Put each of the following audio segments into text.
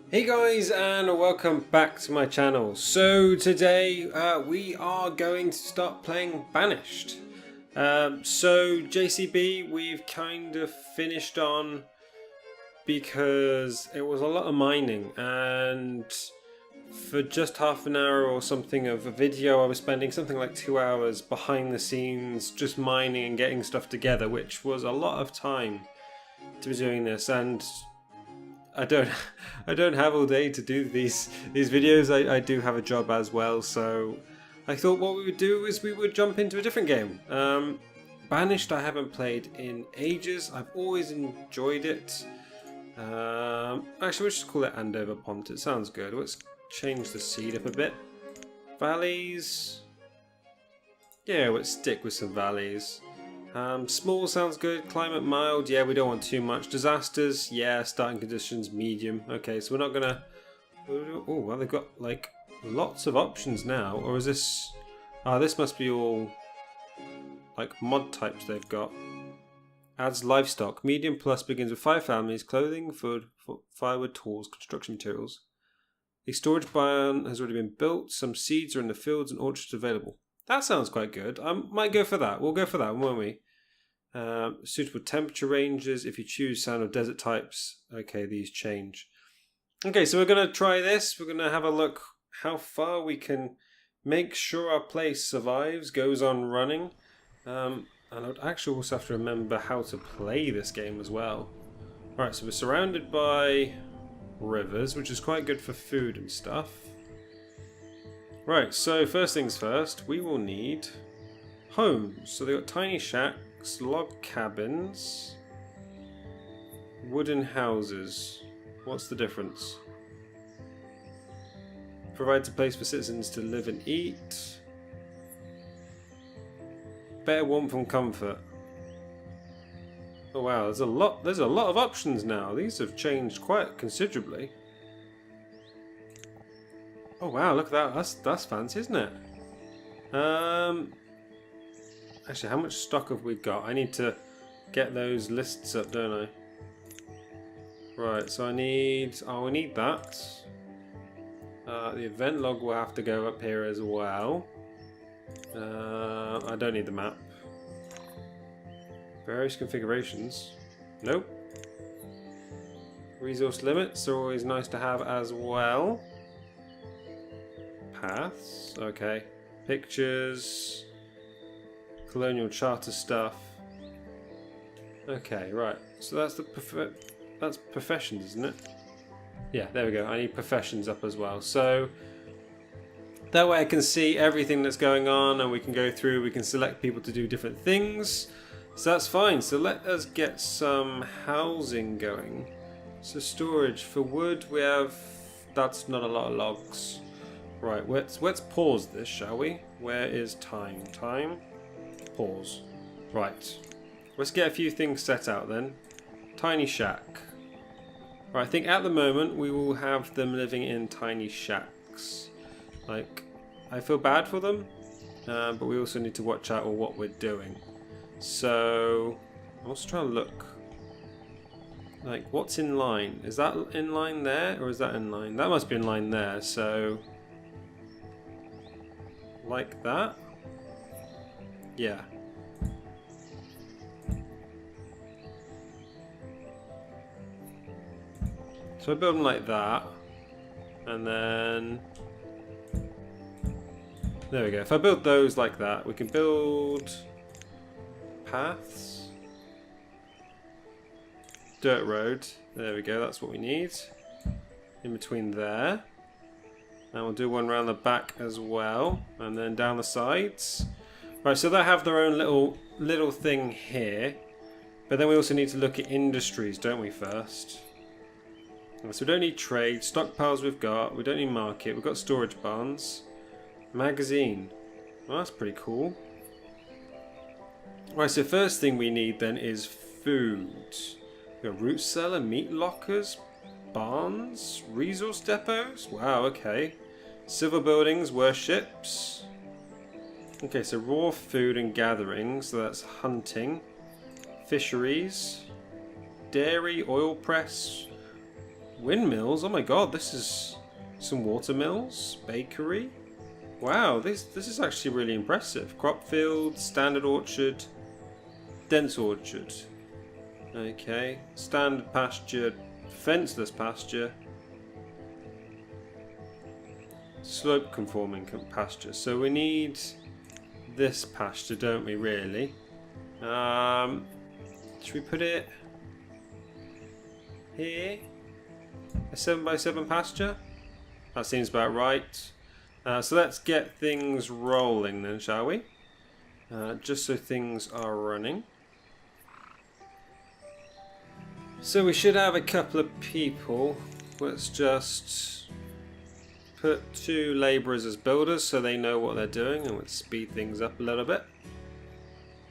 Hey guys, and welcome back to my channel. So today we are going to start playing Banished. So JCB we've kind of finished on because it was a lot of mining, and for just half an hour or something of a video I was spending something like 2 hours behind the scenes just mining and getting stuff together, which was a lot of time to be doing this. And I don't have all day to do these videos. I do have a job as well, so I thought what we would do is we would jump into a different game. Banished I haven't played in ages. I've always enjoyed it. Actually, we'll just call it Andover Pont. It sounds good. Let's change the seed up a bit. Valleys. Yeah, let's stick with some valleys. Small sounds good. Climate mild. Yeah, we don't want too much. Disasters. Yeah, starting conditions medium. Okay, so we're not gonna. Oh, well, they've got like lots of options now. Or is this? Ah, this must be all like mod types they've got. Adds livestock. Medium plus begins with 5 families. Clothing, food, firewood, tools, construction materials. A storage barn has already been built. Some seeds are in the fields and orchards available. That sounds quite good. I might go for that. We'll go for that, won't we? Suitable temperature ranges. If you choose sand or desert types, okay, these change. Okay, so we're going to try this. We're going to have a look how far we can make sure our place survives, goes on running. And I would actually also have to remember how to play this game as well. Alright, so we're surrounded by rivers, which is quite good for food and stuff. Right, so first things first, we will need homes. So they've got tiny shacks, log cabins, wooden houses. What's the difference? Provides a place for citizens to live and eat. Better warmth and comfort. Oh wow, there's a lot of options now. These have changed quite considerably. Oh wow, look at that. That's fancy, isn't it? Actually, how much stock have we got? I need to get those lists up, don't I? Right, so I need... Oh, we need that. The event log will have to go up here as well. I don't need the map. Various configurations. Nope. Resource limits are always nice to have as well. Paths, okay. Pictures, colonial charter stuff. Okay, right. So that's that's professions, isn't it? Yeah, there we go. I need professions up as well. So that way I can see everything that's going on, and we can go through. We can select people to do different things. So that's fine. So let us get some housing going. So storage for wood, we have. That's not a lot of logs. Right, let's pause this, shall we? Where is time? Time? Pause. Right. Let's get a few things set out then. Tiny shack. Right, I think at the moment we will have them living in tiny shacks. Like, I feel bad for them, but we also need to watch out on what we're doing. So, I'm also trying to look. Like, what's in line? Is that in line there, or is that in line? That must be in line there, so... Like that? Yeah. So I build them like that. And then... There we go. If I build those like that, we can build... Paths. Dirt road. There we go, that's what we need. In between there. And we'll do one around the back as well, and then down the sides. Right, so they have their own little thing here, but then we also need to look at industries, don't we? First, so we don't need trade. Stockpiles we've got. We don't need market. We've got storage barns, magazine. Well, that's pretty cool. Right, so first thing we need then is food. We've got root cellar, meat lockers. Barns? Resource depots? Wow, okay. Civil buildings, warships. Okay, so raw food and gathering, so that's hunting. Fisheries. Dairy, oil press. Windmills? Oh my god, this is some water mills, bakery. Wow, this is actually really impressive. Crop field, standard orchard, dense orchard. Okay, standard pasture, fenceless pasture, slope conforming pasture. So we need this pasture, don't we, really? Should we put it here? A 7x7 pasture? That seems about right. So let's get things rolling then, shall we? Just so things are running. So we should have a couple of people. Let's just put 2 labourers as builders so they know what they're doing, and let's speed things up a little bit.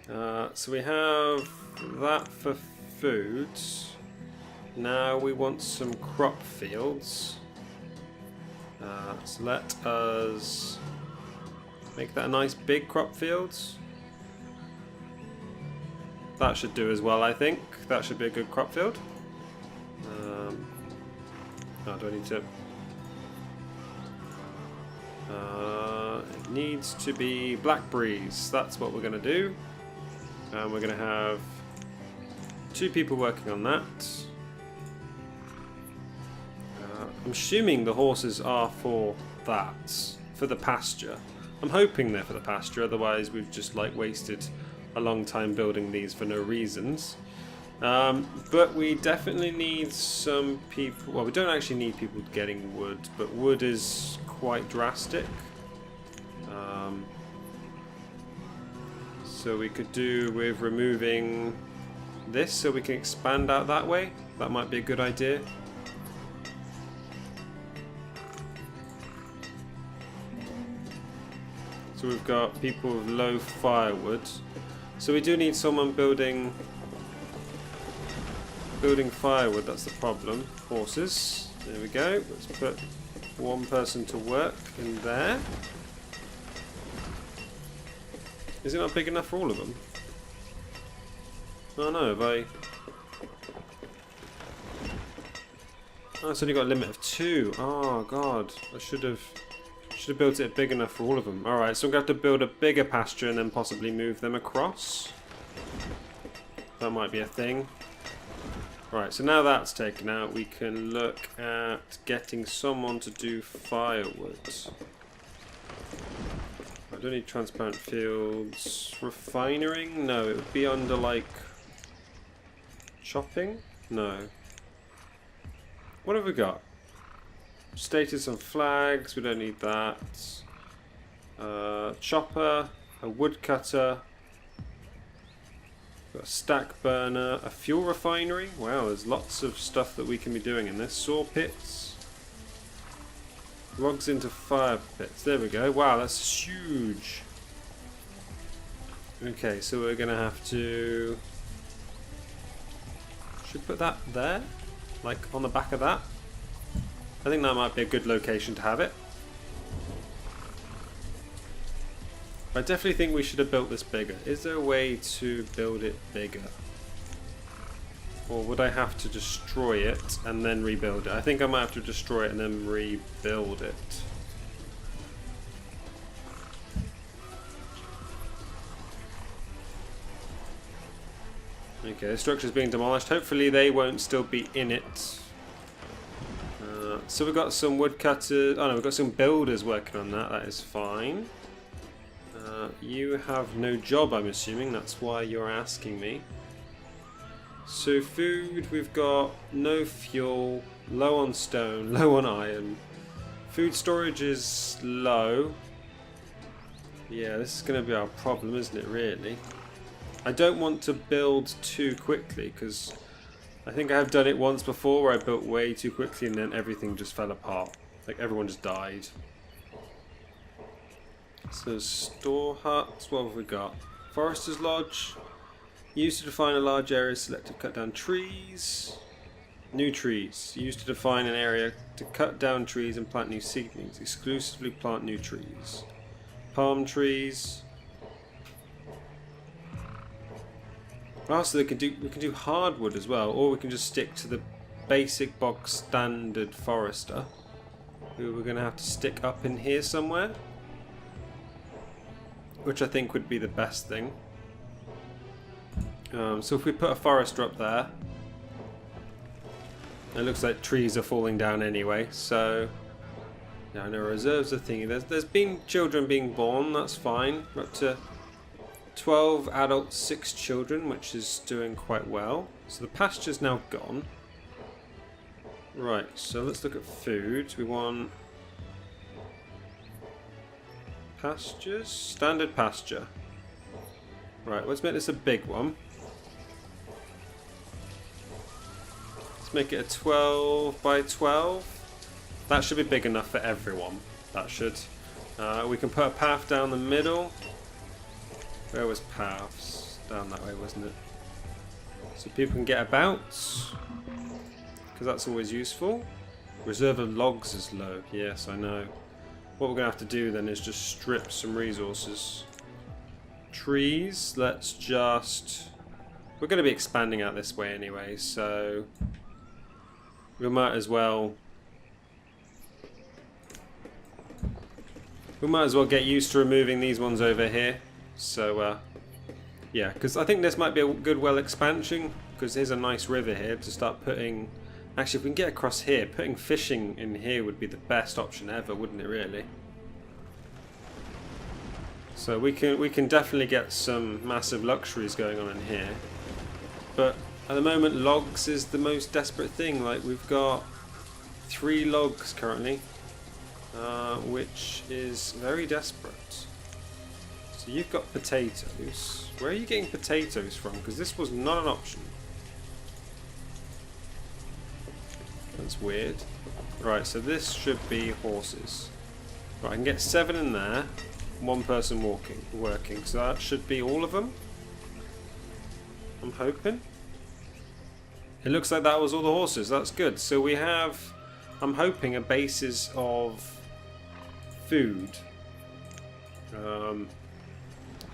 So we have that for food. Now we want some crop fields. So let us make that a nice big crop fields. That should do as well, I think. That should be a good crop field. Oh, do I need to... it needs to be blackberries. That's what we're going to do. And we're going to have 2 people working on that. I'm assuming the horses are for that, for the pasture. I'm hoping they're for the pasture, otherwise we've just like wasted a long time building these for no reasons. But we definitely need some people. Well, we don't actually need people getting wood, but wood is quite drastic. So we could do with removing this so we can expand out that way. That might be a good idea. So we've got people with low firewood. So we do need someone building firewood, that's the problem. Horses. There we go. Let's put 1 person to work in there. Is it not big enough for all of them? Oh no, have I... Oh, it's only got a limit of 2. Oh god, I should have built it big enough for all of them. Alright, so I'm going to have to build a bigger pasture and then possibly move them across. That might be a thing. Right, so now that's taken out, we can look at getting someone to do firewood. I don't need transparent fields. Refining? No, it would be under like... chopping? No. What have we got? Status on flags, we don't need that. Chopper, a woodcutter, got a stack burner, a fuel refinery. Wow, there's lots of stuff that we can be doing in this. Saw pits, logs into fire pits. There we go. Wow, that's huge. Okay, so we're gonna have to. Should we put that there, like on the back of that. I think that might be a good location to have it. I definitely think we should have built this bigger. Is there a way to build it bigger? Or would I have to destroy it and then rebuild it? I think I might have to destroy it and then rebuild it. Okay, the structure's being demolished. Hopefully they won't still be in it. So we've got some woodcutters. Oh no, we've got some builders working on that. That is fine. You have no job, I'm assuming. That's why you're asking me. So food, we've got no fuel, low on stone, low on iron. Food storage is low. Yeah, this is going to be our problem, isn't it, really? I don't want to build too quickly because I think I have done it once before where I built way too quickly and then everything just fell apart. Like everyone just died. So store huts, what have we got? Forester's Lodge. Used to define a large area, select to cut down trees. New trees. Used to define an area to cut down trees and plant new seedlings. Exclusively plant new trees. Palm trees. Oh, so we can do hardwood as well, or we can just stick to the basic bog standard forester, who we're going to have to stick up in here somewhere, which I think would be the best thing. So if we put a forester up there, it looks like trees are falling down anyway, so yeah, I know reserves are thingy. There's been children being born, that's fine. We're up to 12 adults, 6 children, which is doing quite well. So the pasture's now gone. Right, so let's look at food. We want pastures, standard pasture. Right, let's make this a big one. Let's make it a 12 by 12. That should be big enough for everyone. That should. We can put a path down the middle. Where was paths? Down that way, wasn't it? So people can get about, because that's always useful. Reserve of logs is low. Yes, I know. What we're going to have to do then is just strip some resources. Trees, let's just... We're going to be expanding out this way anyway, so we might as well... We might as well get used to removing these ones over here. So, yeah, because I think this might be a good well expansion, because there's a nice river here to start putting... Actually, if we can get across here, putting fishing in here would be the best option ever, wouldn't it, really? So we can definitely get some massive luxuries going on in here. But at the moment, logs is the most desperate thing. Like, we've got 3 logs currently, which is very desperate. So you've got potatoes. Where are you getting potatoes from? Because this was not an option. That's weird. Right, so this should be horses. Right, I can get 7 in there. 1 person working. So that should be all of them. I'm hoping. It looks like that was all the horses. That's good. So we have, I'm hoping, a basis of food.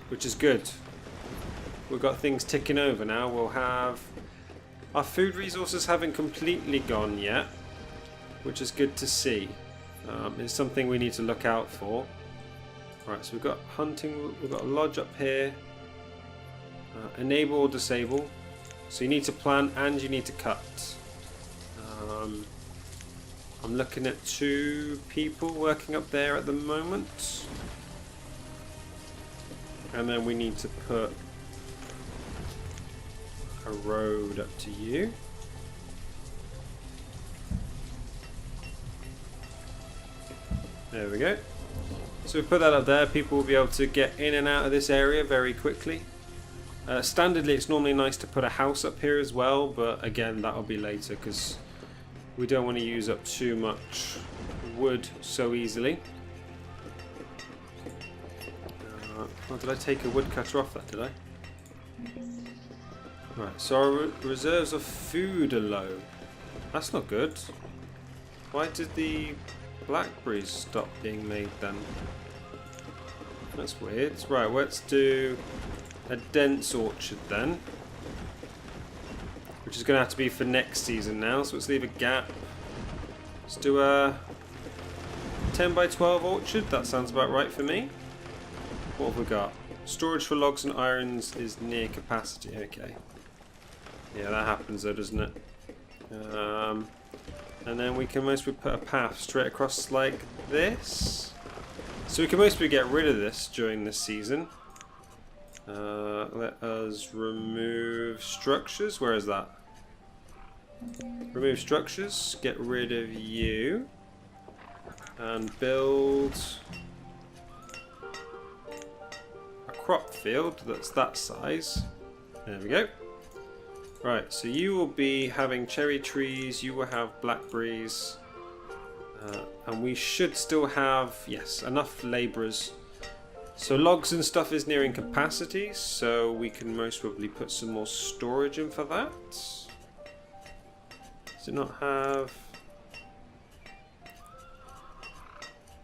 Which is good. We've got things ticking over now. We'll have... Our food resources haven't completely gone yet, which is good to see. It's something we need to look out for. Right, so we've got hunting, we've got a lodge up here. Enable or disable. So you need to plant and you need to cut. I'm looking at 2 people working up there at the moment. And then we need to put a road up to you. There we go. So we put that up there. People will be able to get in and out of this area very quickly. Standardly, it's normally nice to put a house up here as well, but again, that'll be later because we don't want to use up too much wood so easily. Oh, did I take a woodcutter off that, did I? Right, so our reserves of food are low. That's not good. Why did the blackberries stop being made then? That's weird. Right, let's do a dense orchard then. Which is going to have to be for next season now, so let's leave a gap. Let's do a 10 by 12 orchard. That sounds about right for me. What have we got? Storage for logs and irons is near capacity. Okay. Yeah, that happens though, doesn't it? And then we can mostly put a path straight across like this. So we can mostly get rid of this during this season. Let us remove structures. Where is that? Remove structures. Get rid of you. And build a crop field that's that size. There we go. Right, so you will be having cherry trees, you will have blackberries, and we should still have, yes, enough labourers. So logs and stuff is nearing capacity, so we can most probably put some more storage in for that. Does it not have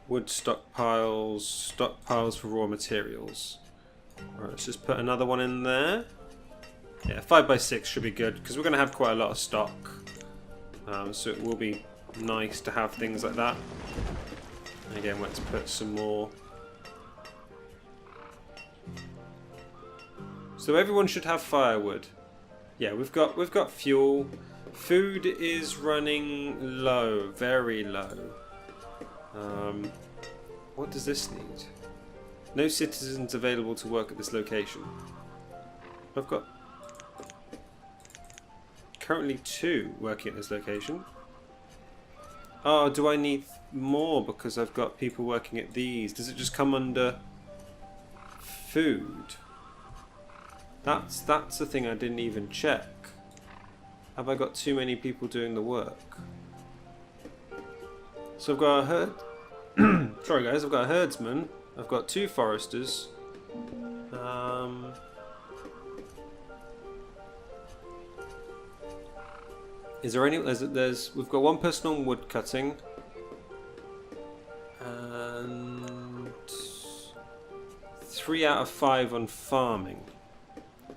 wood stockpiles for raw materials? Right, let's just put another one in there. Yeah, 5 by 6 should be good because we're going to have quite a lot of stock. So it will be nice to have things like that. Again, let's put some more. So everyone should have firewood. Yeah, we've got fuel. Food is running low, very low. What does this need? No citizens available to work at this location. I've got currently 2 working at this location. Oh, do I need more because I've got people working at these? Does it just come under food? That's the thing I didn't even check. Have I got too many people doing the work? So I've got a herd. Sorry guys, I've got a herdsman. I've got 2 foresters. Is there any? We've got 1 person on wood cutting, and 3 out of 5 on farming.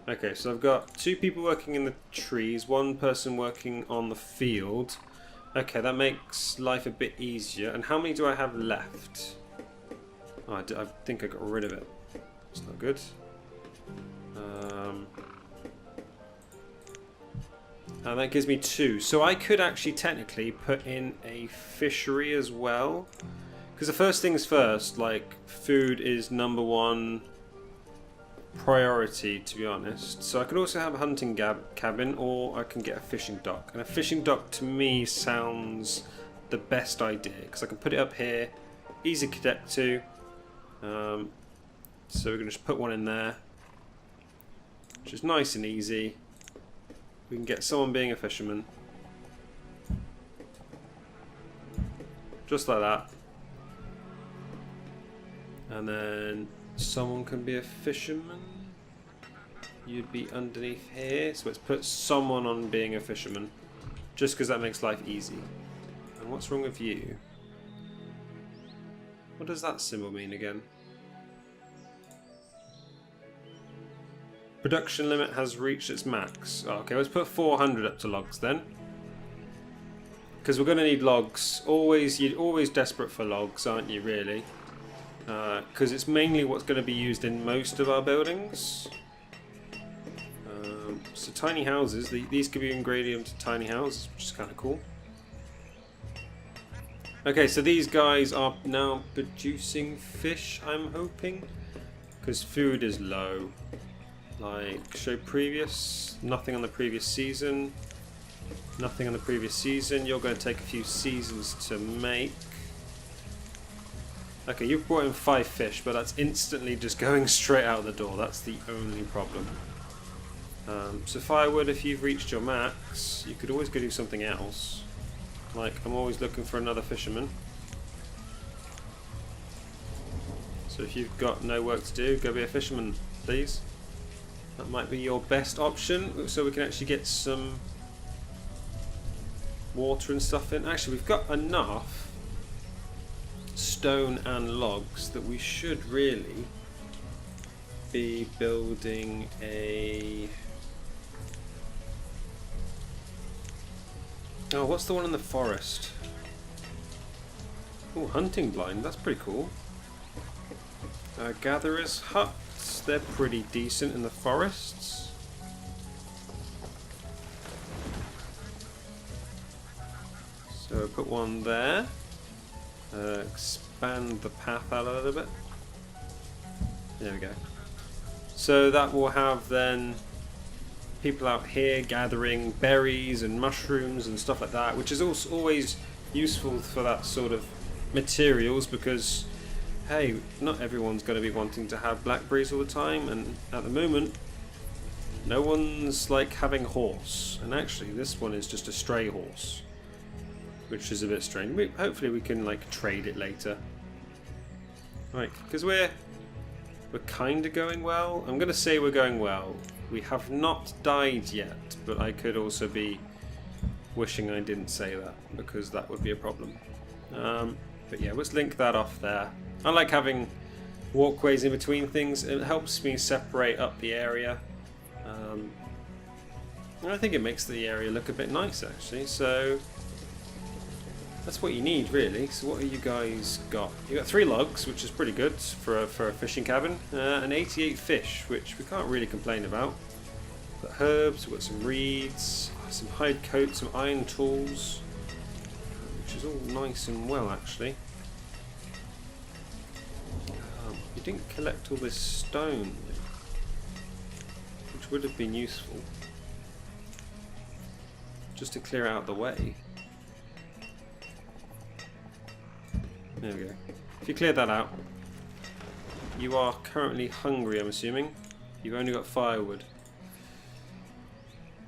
Okay, so I've got 2 people working in the trees, 1 person working on the field. Okay, that makes life a bit easier. And how many do I have left? Oh, I think I got rid of it. It's not good. And that gives me 2. So I could actually technically put in a fishery as well. Because the first things first, like, food is #1 priority, to be honest. So I could also have a hunting cabin, or I can get a fishing dock. And a fishing dock to me sounds the best idea, because I can put it up here, easy to get to. So we're going to just put one in there, which is nice and easy. We can get someone being a fisherman. Just like that. And then someone can be a fisherman. You'd be underneath here. So let's put someone on being a fisherman. Just because that makes life easy. And what's wrong with you? What does that symbol mean again? Production limit has reached its max. Oh, okay, let's put 400 up to logs then. Because we're going to need logs. You're always desperate for logs, aren't you, really? Because it's mainly what's going to be used in most of our buildings. So tiny houses, these could be ingredient to tiny houses, which is kind of cool. Okay, so these guys are now producing fish, I'm hoping. Because food is low. Like, show previous, nothing on the previous season. Nothing on the previous season. You're going to take a few seasons to make. Okay, you've brought in 5 fish, but that's instantly just going straight out the door. That's the only problem. So firewood, if you've reached your max, you could always go do something else. Like, I'm always looking for another fisherman. So if you've got no work to do, go be a fisherman, please. That might be your best option, so we can actually get some water and stuff in. Actually, we've got enough stone and logs that we should really be building a... Oh, what's the one in the forest? Oh, hunting blind, that's pretty cool. Gatherer's huts, they're pretty decent in the forests. So put one there. Expand the path out a little bit. There we go. So that will have then people out here gathering berries and mushrooms and stuff like that, which is also always useful for that sort of materials, because hey, not everyone's going to be wanting to have blackberries all the time, and at the moment no one's like having a horse, and actually this one is just a stray horse, which is a bit strange. Hopefully we can like trade it later. Right, because we're kind of going well. I'm going to say we're going well. We have not died yet, but I could also be wishing I didn't say that, because that would be a problem. But yeah, let's link that off there. I like having walkways in between things. It helps me separate up the area. And I think it makes the area look a bit nice, actually. So That's what you need, really. So what have you guys got? You got 3 logs, which is pretty good for a fishing cabin, and 88 fish, which we can't really complain about. We've got herbs, we've got some reeds, some hide coats, some iron tools, which is all nice and well, actually. You didn't collect all this stone, which would have been useful, just to clear out the way. There we go. If you clear that out, you are currently hungry, I'm assuming. You've only got firewood.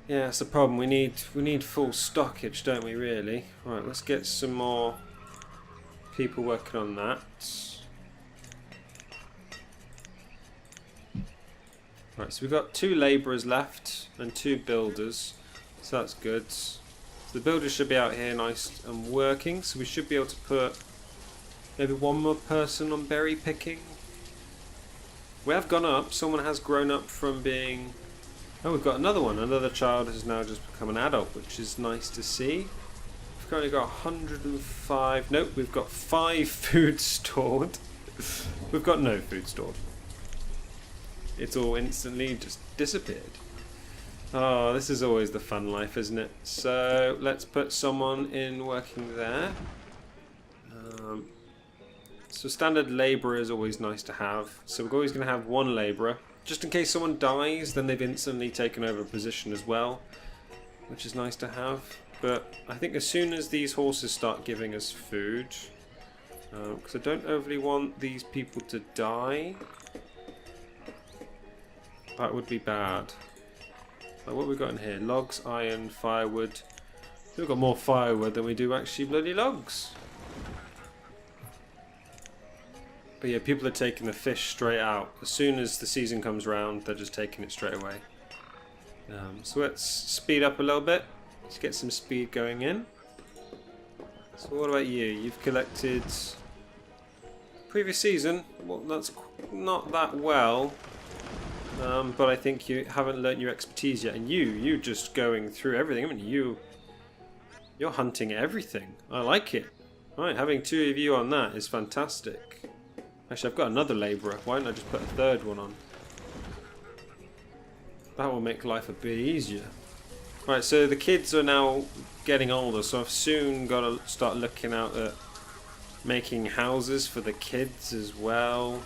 Yeah, that's the problem. We need full stockage, don't we, really? Right, let's get some more people working on that. Right, so we've got 2 labourers left and 2 builders, so that's good. So the builders should be out here nice and working, so we should be able to put maybe 1 more person on berry picking. We have gone up. Someone has grown up from being... Oh, we've got another one. Another child has now just become an adult, which is nice to see. We've currently got 105... Nope, we've got 5 food stored. We've got no food stored. It's all instantly just disappeared. Oh, this is always the fun life, isn't it? So, let's put someone in working there. So standard labourer is always nice to have. So we're always going to have 1 labourer. Just in case someone dies, then they've instantly taken over a position as well, which is nice to have. But I think as soon as these horses start giving us food, because I don't overly want these people to die, that would be bad. Like, what have we got in here? Logs, iron, firewood. We've got more firewood than we do actually bloody logs. But yeah, people are taking the fish straight out. As soon as the season comes around, they're just taking it straight away. So let's speed up a little bit. Let's get some speed going in. So what about you? You've collected... Previous season, well, that's not that well. But I think you haven't learnt your expertise yet. And you just going through everything. I mean, you're hunting everything. I like it. Right, having 2 of you on that is fantastic. Actually, I've got another labourer. Why don't I just put a 3rd one on? That will make life a bit easier. Right, so the kids are now getting older, so I've soon got to start looking out at making houses for the kids as well,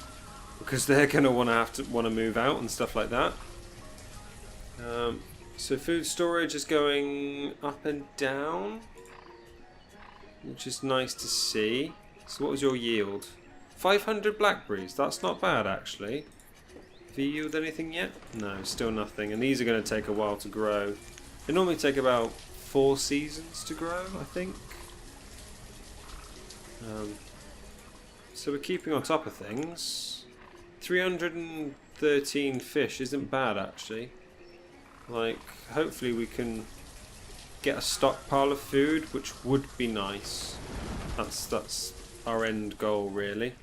because they're going to want to move out and stuff like that. So food storage is going up and down, which is nice to see. So what was your yield? 500 blackberries. That's not bad, actually. Have you yielded anything yet? No, still nothing. And these are going to take a while to grow. They normally take about 4 seasons to grow, I think. So we're keeping on top of things. 313 fish isn't bad, actually. Like, hopefully we can get a stockpile of food, which would be nice. That's our end goal, really.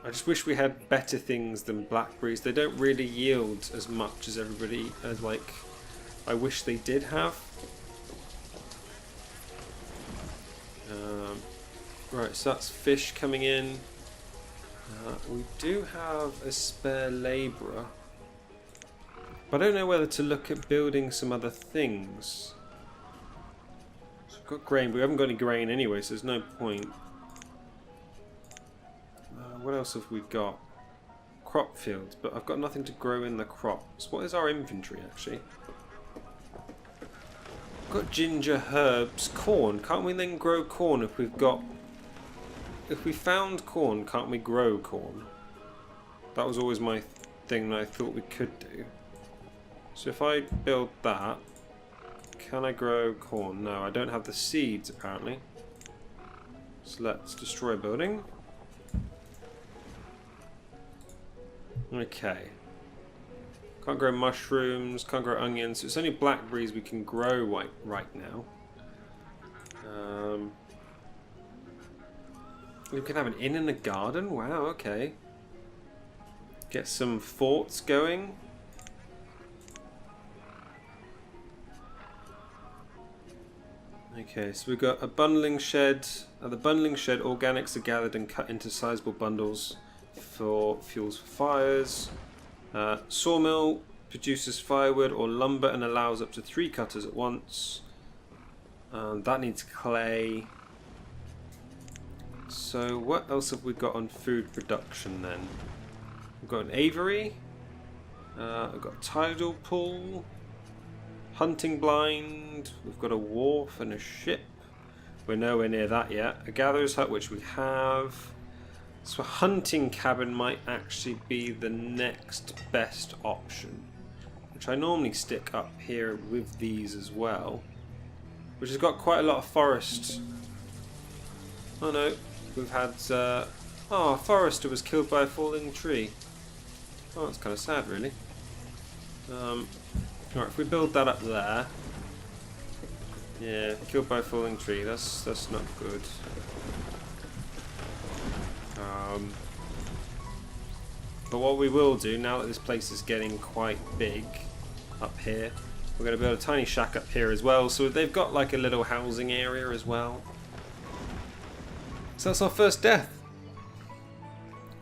I just wish we had better things than blackberries. They don't really yield as much as everybody, as like I wish they did have. Right, so that's fish coming in. We do have a spare labourer, but I don't know whether to look at building some other things. So we've got grain, but we haven't got any grain anyway, so there's no point. What else have we got? Crop fields, but I've got nothing to grow in the crops. What is our inventory, actually? We've got ginger, herbs, corn. Can't we then grow corn if we've got... If we found corn, can't we grow corn? That was always my thing that I thought we could do. So if I build that, can I grow corn? No, I don't have the seeds, apparently. So let's destroy a building. Okay. Can't grow mushrooms, can't grow onions. So it's only blackberries we can grow right now. We can have an inn in the garden. Wow, okay. Get some forts going. Okay, so we've got a bundling shed. At the bundling shed, organics are gathered and cut into sizable bundles for fuels for fires. Sawmill produces firewood or lumber and allows up to 3 cutters at once. That needs clay. So what else have we got on food production then? We've got an aviary. We've got a tidal pool. Hunting blind. We've got a wharf and a ship. We're nowhere near that yet. A gatherer's hut, which we have. So a hunting cabin might actually be the next best option, which I normally stick up here with these as well, which has got quite a lot of forest. Oh no, we've had a forester was killed by a falling tree. Oh, that's kind of sad, really. Alright, if we build that up there. Yeah, killed by a falling tree. That's not good. But what we will do, now that this place is getting quite big up here, we're going to build a tiny shack up here as well. So they've got like a little housing area as well. So that's our first death.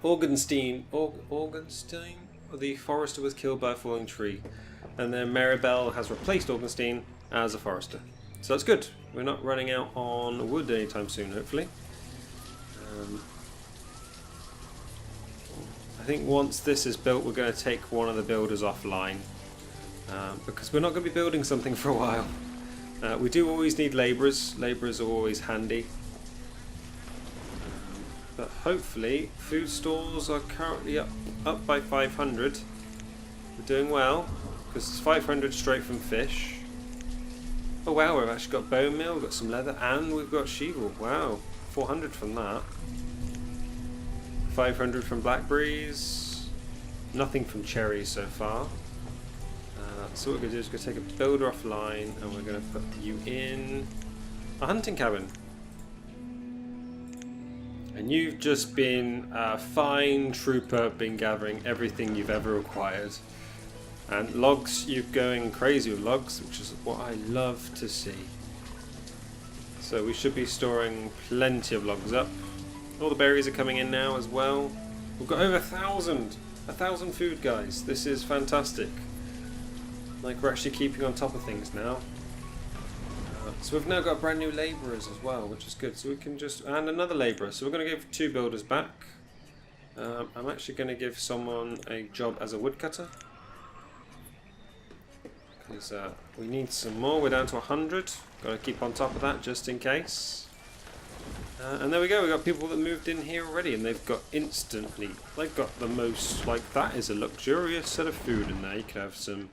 Orgenstein, the forester was killed by a falling tree. And then Maribel has replaced Orgenstein as a forester. So that's good. We're not running out on wood anytime soon, hopefully. I think once this is built, we're going to take one of the builders offline. Because we're not going to be building something for a while. We do always need labourers. Labourers are always handy. But hopefully, food stores are currently up by 500. We're doing well. Because it's 500 straight from fish. Oh wow, we've actually got bone meal, we've got some leather, and we've got sheeval. Wow, 400 from that. 500 from blackberries. Nothing from cherries so far. So what we're going to do is we're going to take a builder offline, and we're going to put you in a hunting cabin. And you've just been a fine trooper, been gathering everything you've ever acquired. And logs, you're going crazy with logs, which is what I love to see. So we should be storing plenty of logs up. All the berries are coming in now as well. We've got over 1,000 food, guys. This is fantastic. Like, we're actually keeping on top of things now. So we've now got brand new labourers as well, which is good. So we can just, and another labourer. So we're going to give 2 builders back. I'm actually going to give someone a job as a woodcutter. Because we need some more. We're down to 100. Got to keep on top of that just in case. And there we go. We've got people that moved in here already, and they've got they've got the most, like, that is a luxurious set of food in there. You could have some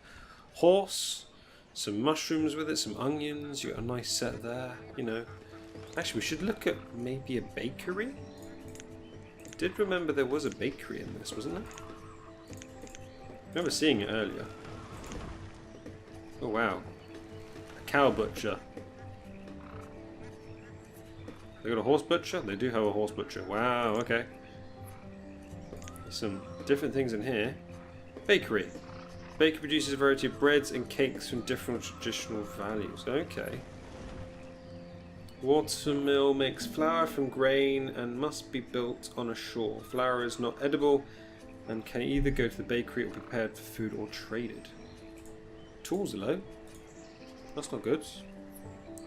horse, some mushrooms with it, some onions. You got a nice set there, you know. Actually, we should look at maybe a bakery. I did remember there was a bakery in this, wasn't there? I remember seeing it earlier. Oh wow, a cow butcher. They got a horse butcher? They do have a horse butcher. Wow, okay. There's some different things in here. Bakery. Baker produces a variety of breads and cakes from different traditional values. Okay. Watermill makes flour from grain and must be built on a shore. Flour is not edible and can either go to the bakery or be prepared for food or traded. Tools are low. That's not good.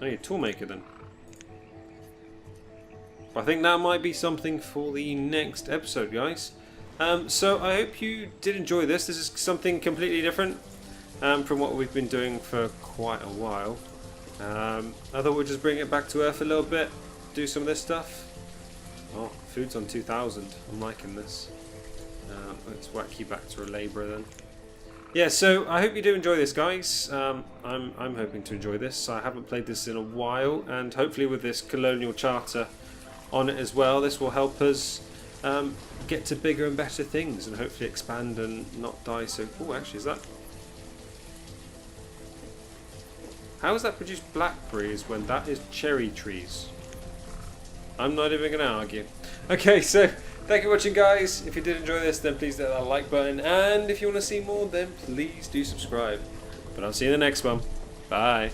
I need a tool maker then. But I think that might be something for the next episode, guys. So I hope you did enjoy this. This is something completely different from what we've been doing for quite a while. I thought we'd just bring it back to earth a little bit, do some of this stuff. Oh, food's on 2,000. I'm liking this. Let's whack you back to a labourer then. Yeah, so I hope you do enjoy this, guys. I'm hoping to enjoy this. I haven't played this in a while, and hopefully with this colonial charter on it as well, this will help us get to bigger and better things, and hopefully expand and not die so... Oh, actually, is that... How does that produce blackberries when that is cherry trees? I'm not even going to argue. Okay, so... Thank you for watching, guys. If you did enjoy this, then please hit that like button. And if you want to see more, then please do subscribe. But I'll see you in the next one. Bye.